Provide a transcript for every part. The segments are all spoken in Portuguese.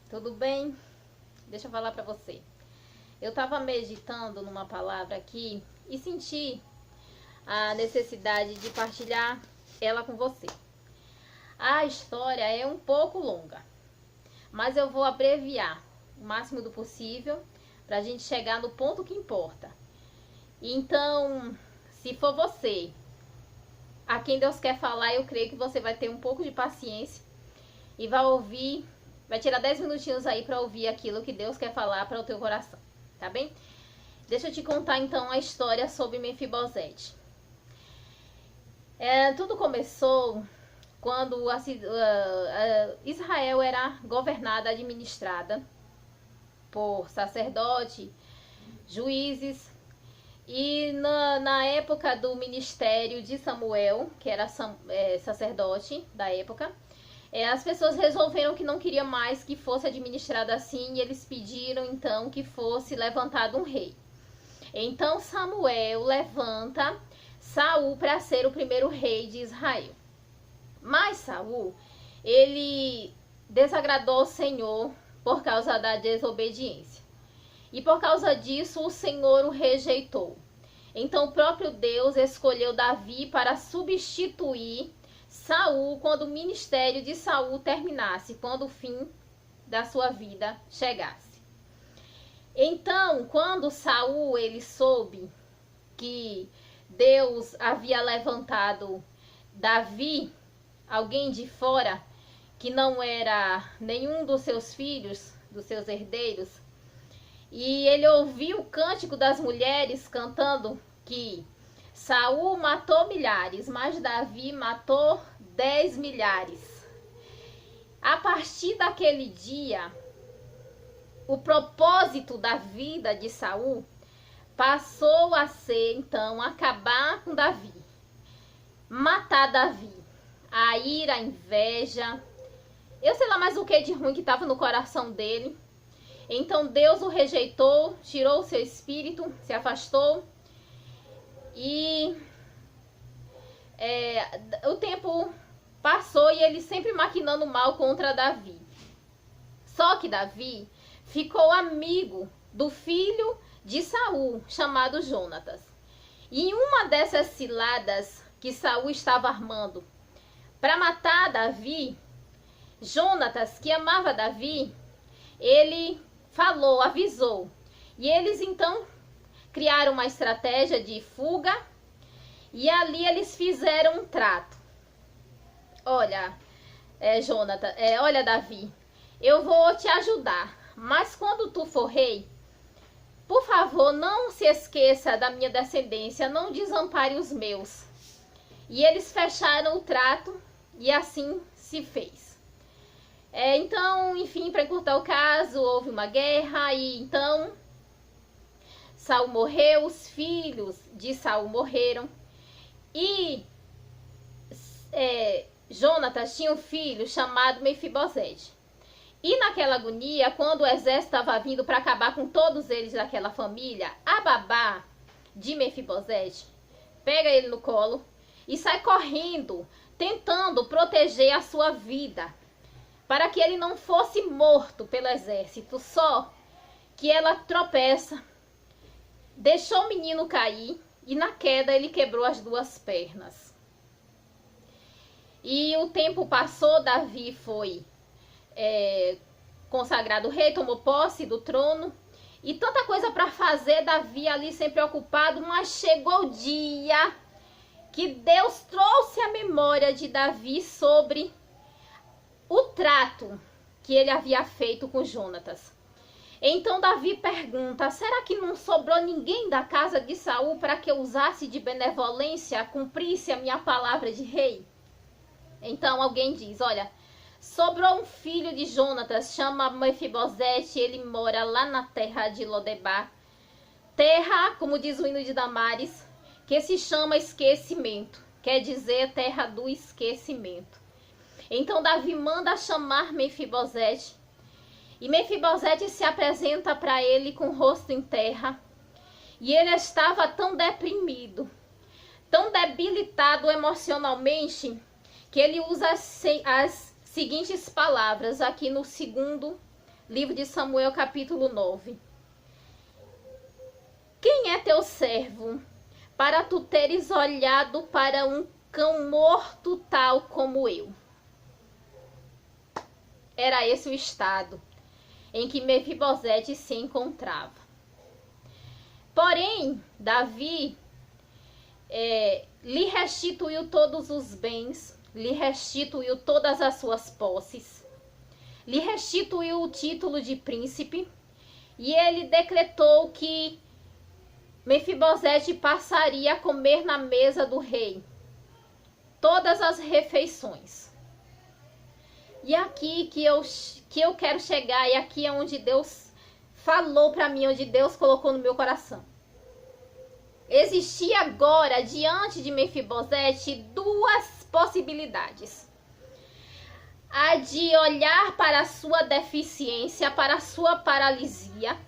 Tudo bem? Deixa eu falar pra você. Eu tava meditando numa palavra aqui e senti a necessidade de partilhar ela com você. A história é um pouco longa, mas eu vou abreviar o máximo do possível pra gente chegar no ponto que importa. Então, se for você a quem Deus quer falar, eu creio que você vai ter um pouco de paciência e vai ouvir, vai tirar 10 minutinhos aí para ouvir aquilo que Deus quer falar para o teu coração, tá bem? Deixa eu te contar então a história sobre Mefibosete. Tudo começou quando Israel era governada, administrada por sacerdote, juízes, e na época do ministério de Samuel, que era sacerdote da época, as pessoas resolveram que não queria mais que fosse administrado assim, e eles pediram então que fosse levantado um rei. Então Samuel levanta Saul para ser o primeiro rei de Israel. Mas Saul, ele desagradou o Senhor por causa da desobediência. E por causa disso o Senhor o rejeitou. Então o próprio Deus escolheu Davi para substituir Saul quando o ministério de Saul terminasse, quando o fim da sua vida chegasse. Então, quando Saul ele soube que Deus havia levantado Davi, alguém de fora, que não era nenhum dos seus filhos, dos seus herdeiros, e ele ouviu o cântico das mulheres cantando que Saul matou milhares, mas Davi matou 10 milhares. A partir daquele dia, o propósito da vida de Saul passou a ser, então, acabar com Davi, matar Davi. A ira, a inveja, eu sei lá mais o que de ruim que estava no coração dele. Então Deus o rejeitou, tirou o seu espírito, se afastou. E o tempo passou e ele sempre maquinando mal contra Davi. Só que Davi ficou amigo do filho de Saul, chamado Jonatas. E em uma dessas ciladas que Saul estava armando para matar Davi, Jonatas, que amava Davi, ele falou, avisou. E eles então criaram uma estratégia de fuga e ali eles fizeram um trato. Olha, Jonatas, olha Davi, eu vou te ajudar, mas quando tu for rei, por favor, não se esqueça da minha descendência, não desampare os meus. E eles fecharam o trato e assim se fez. Então, enfim, para encurtar o caso, houve uma guerra e então Saul morreu, os filhos de Saul morreram e Jonatas tinha um filho chamado Mefibosete. E naquela agonia, quando o exército estava vindo para acabar com todos eles daquela família, a babá de Mefibosete pega ele no colo e sai correndo, tentando proteger a sua vida, para que ele não fosse morto pelo exército. Só que ela tropeça, deixou o menino cair e na queda ele quebrou as duas pernas. E o tempo passou, Davi foi consagrado rei, tomou posse do trono e tanta coisa para fazer, Davi ali sempre ocupado, mas chegou o dia que Deus trouxe a memória de Davi sobre o trato que ele havia feito com Jonatas. Então Davi pergunta, será que não sobrou ninguém da casa de Saul para que eu usasse de benevolência, cumprisse a minha palavra de rei? Então alguém diz, olha, sobrou um filho de Jonatas, chama Mefibosete, ele mora lá na terra de Lodebar. Terra, como diz o hino de Damares, que se chama esquecimento, quer dizer terra do esquecimento. Então Davi manda chamar Mefibosete, e Mefibosete se apresenta para ele com o rosto em terra, e ele estava tão deprimido, tão debilitado emocionalmente, que ele usa as seguintes palavras aqui no segundo Livro de Samuel, capítulo 9. Quem é teu servo, para tu teres olhado para um cão morto tal como eu? Era esse o estado em que Mefibosete se encontrava. Porém, Davi lhe restituiu todos os bens, lhe restituiu todas as suas posses, lhe restituiu o título de príncipe, e ele decretou que Mefibosete passaria a comer na mesa do rei todas as refeições. E aqui que eu quero chegar, e aqui é onde Deus falou para mim, onde Deus colocou no meu coração. Existia agora, diante de Mefibosete, duas possibilidades. A de olhar para a sua deficiência, para a sua paralisia,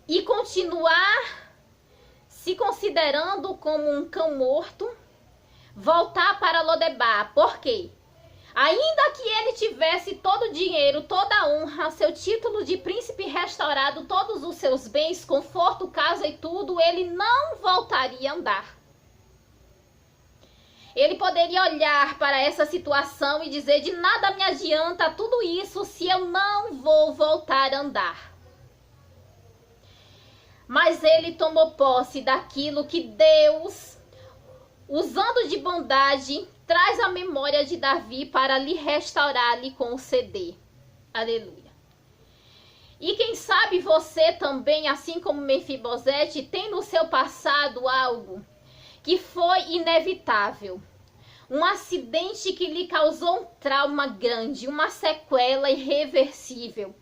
e continuar se considerando como um cão morto, voltar para Lodebar. Por quê? Ainda que ele tivesse todo o dinheiro, toda a honra, seu título de príncipe restaurado, todos os seus bens, conforto, casa e tudo, ele não voltaria a andar. Ele poderia olhar para essa situação e dizer: de nada me adianta tudo isso se eu não vou voltar a andar. Mas ele tomou posse daquilo que Deus, usando de bondade, traz a memória de Davi para lhe restaurar, lhe conceder. Aleluia. E quem sabe você também, assim como Mefibosete, tem no seu passado algo que foi inevitável. Um acidente que lhe causou um trauma grande, uma sequela irreversível.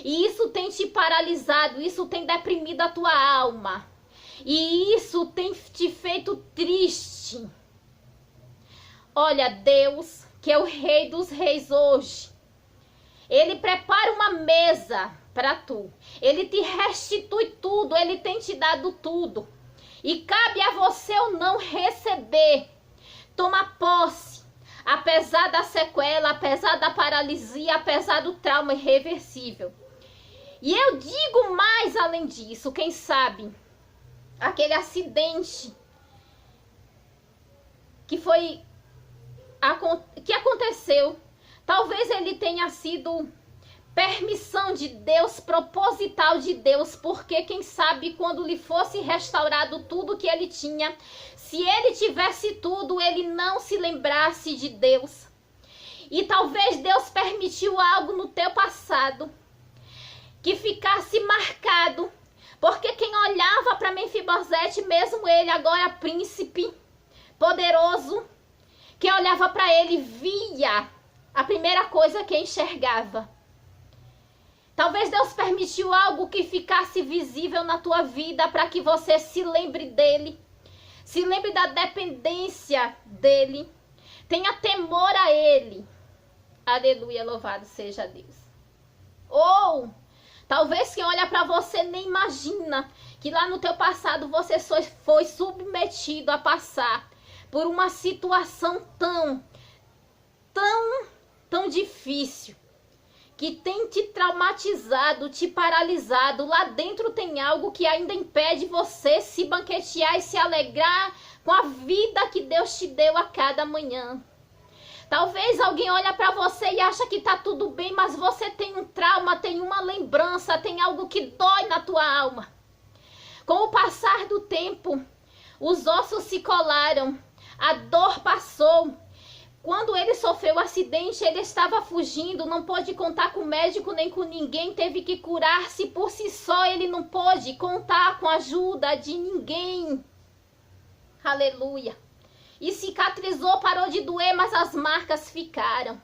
E isso tem te paralisado, isso tem deprimido a tua alma. E isso tem te feito triste. Olha, Deus, que é o Rei dos Reis hoje, Ele prepara uma mesa para tu. Ele te restitui tudo, Ele tem te dado tudo. E cabe a você ou não receber, tomar posse, apesar da sequela, apesar da paralisia, apesar do trauma irreversível. E eu digo mais além disso, quem sabe, aquele acidente que aconteceu, talvez ele tenha sido permissão de Deus, proposital de Deus, porque quem sabe quando lhe fosse restaurado tudo que ele tinha, se ele tivesse tudo, ele não se lembrasse de Deus. E talvez Deus permitiu algo no teu passado que ficasse marcado, porque quem olhava para Mefibosete, mesmo ele agora príncipe poderoso, quem olhava para ele via a primeira coisa que enxergava. Talvez Deus permitiu algo que ficasse visível na tua vida para que você se lembre dele, se lembre da dependência dele, tenha temor a ele. Aleluia, louvado seja Deus. Ou talvez quem olha para você nem imagina que lá no teu passado você foi submetido a passar por uma situação tão difícil, que tem te traumatizado, te paralisado. Lá dentro tem algo que ainda impede você se banquetear e se alegrar com a vida que Deus te deu a cada manhã. Talvez alguém olha para você e acha que tá tudo bem, mas você tem um trauma, tem uma lembrança, tem algo que dói na tua alma. Com o passar do tempo, os ossos se colaram, a dor passou. Quando ele sofreu o acidente, ele estava fugindo, não pôde contar com o médico nem com ninguém, teve que curar-se por si só, ele não pôde contar com a ajuda de ninguém. Aleluia. E cicatrizou, parou de doer, mas as marcas ficaram.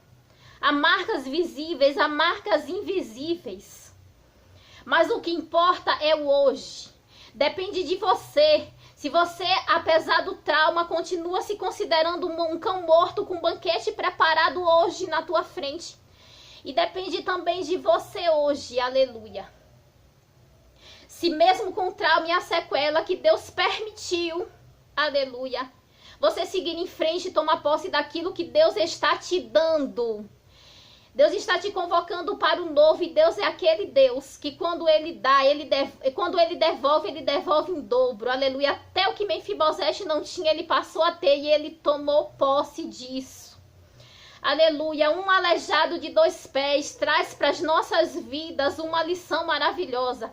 Há marcas visíveis, há marcas invisíveis. Mas o que importa é o hoje. Depende de você. Se você, apesar do trauma, continua se considerando um cão morto com um banquete preparado hoje na tua frente. E depende também de você hoje, aleluia. Se mesmo com o trauma e a sequela que Deus permitiu, aleluia, você seguir em frente e tomar posse daquilo que Deus está te dando. Deus está te convocando para o novo, e Deus é aquele Deus que quando Ele dá, quando Ele devolve em dobro, aleluia. Até o que Mefibosete não tinha, Ele passou a ter, e Ele tomou posse disso. Aleluia. Um aleijado de 2 pés traz para as nossas vidas uma lição maravilhosa.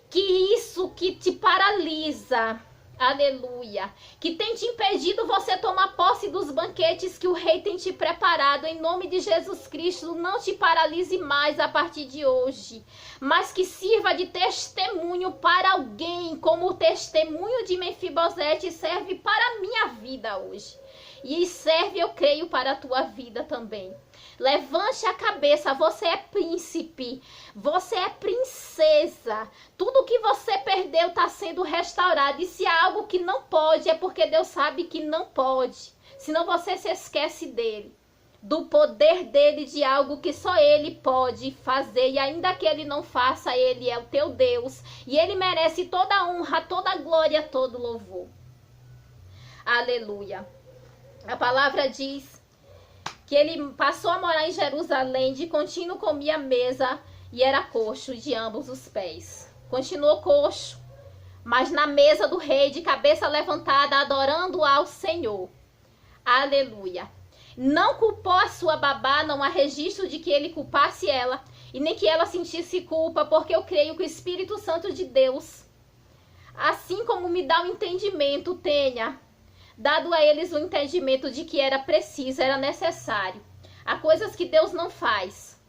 Que isso que te paralisa, aleluia, que tem te impedido você tomar posse dos banquetes que o rei tem te preparado, em nome de Jesus Cristo, não te paralise mais a partir de hoje, mas que sirva de testemunho para alguém, como o testemunho de Mefibosete serve para a minha vida hoje. E serve, eu creio, para a tua vida também. Levante a cabeça, você é príncipe, você é princesa. Tudo que você perdeu está sendo restaurado. E se há algo que não pode, é porque Deus sabe que não pode. Senão você se esquece dele, do poder dele, de algo que só ele pode fazer. E ainda que ele não faça, ele é o teu Deus. E ele merece toda a honra, toda a glória, todo o louvor. Aleluia. A palavra diz que ele passou a morar em Jerusalém, de contínuo comia à mesa e era coxo de ambos os pés. Continuou coxo, mas na mesa do rei, de cabeça levantada, adorando ao Senhor. Aleluia. Não culpou a sua babá, não há registro de que ele culpasse ela, e nem que ela sentisse culpa, porque eu creio que o Espírito Santo de Deus, assim como me dá o entendimento, tenha dado a eles o entendimento de que era preciso, era necessário. Há coisas que Deus não faz,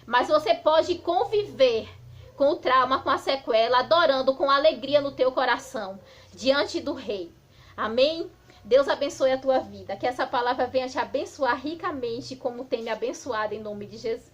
mas você pode conviver com o trauma, com a sequela, adorando com alegria no teu coração, diante do rei. Amém? Deus abençoe a tua vida, que essa palavra venha te abençoar ricamente, como tem me abençoado, em nome de Jesus.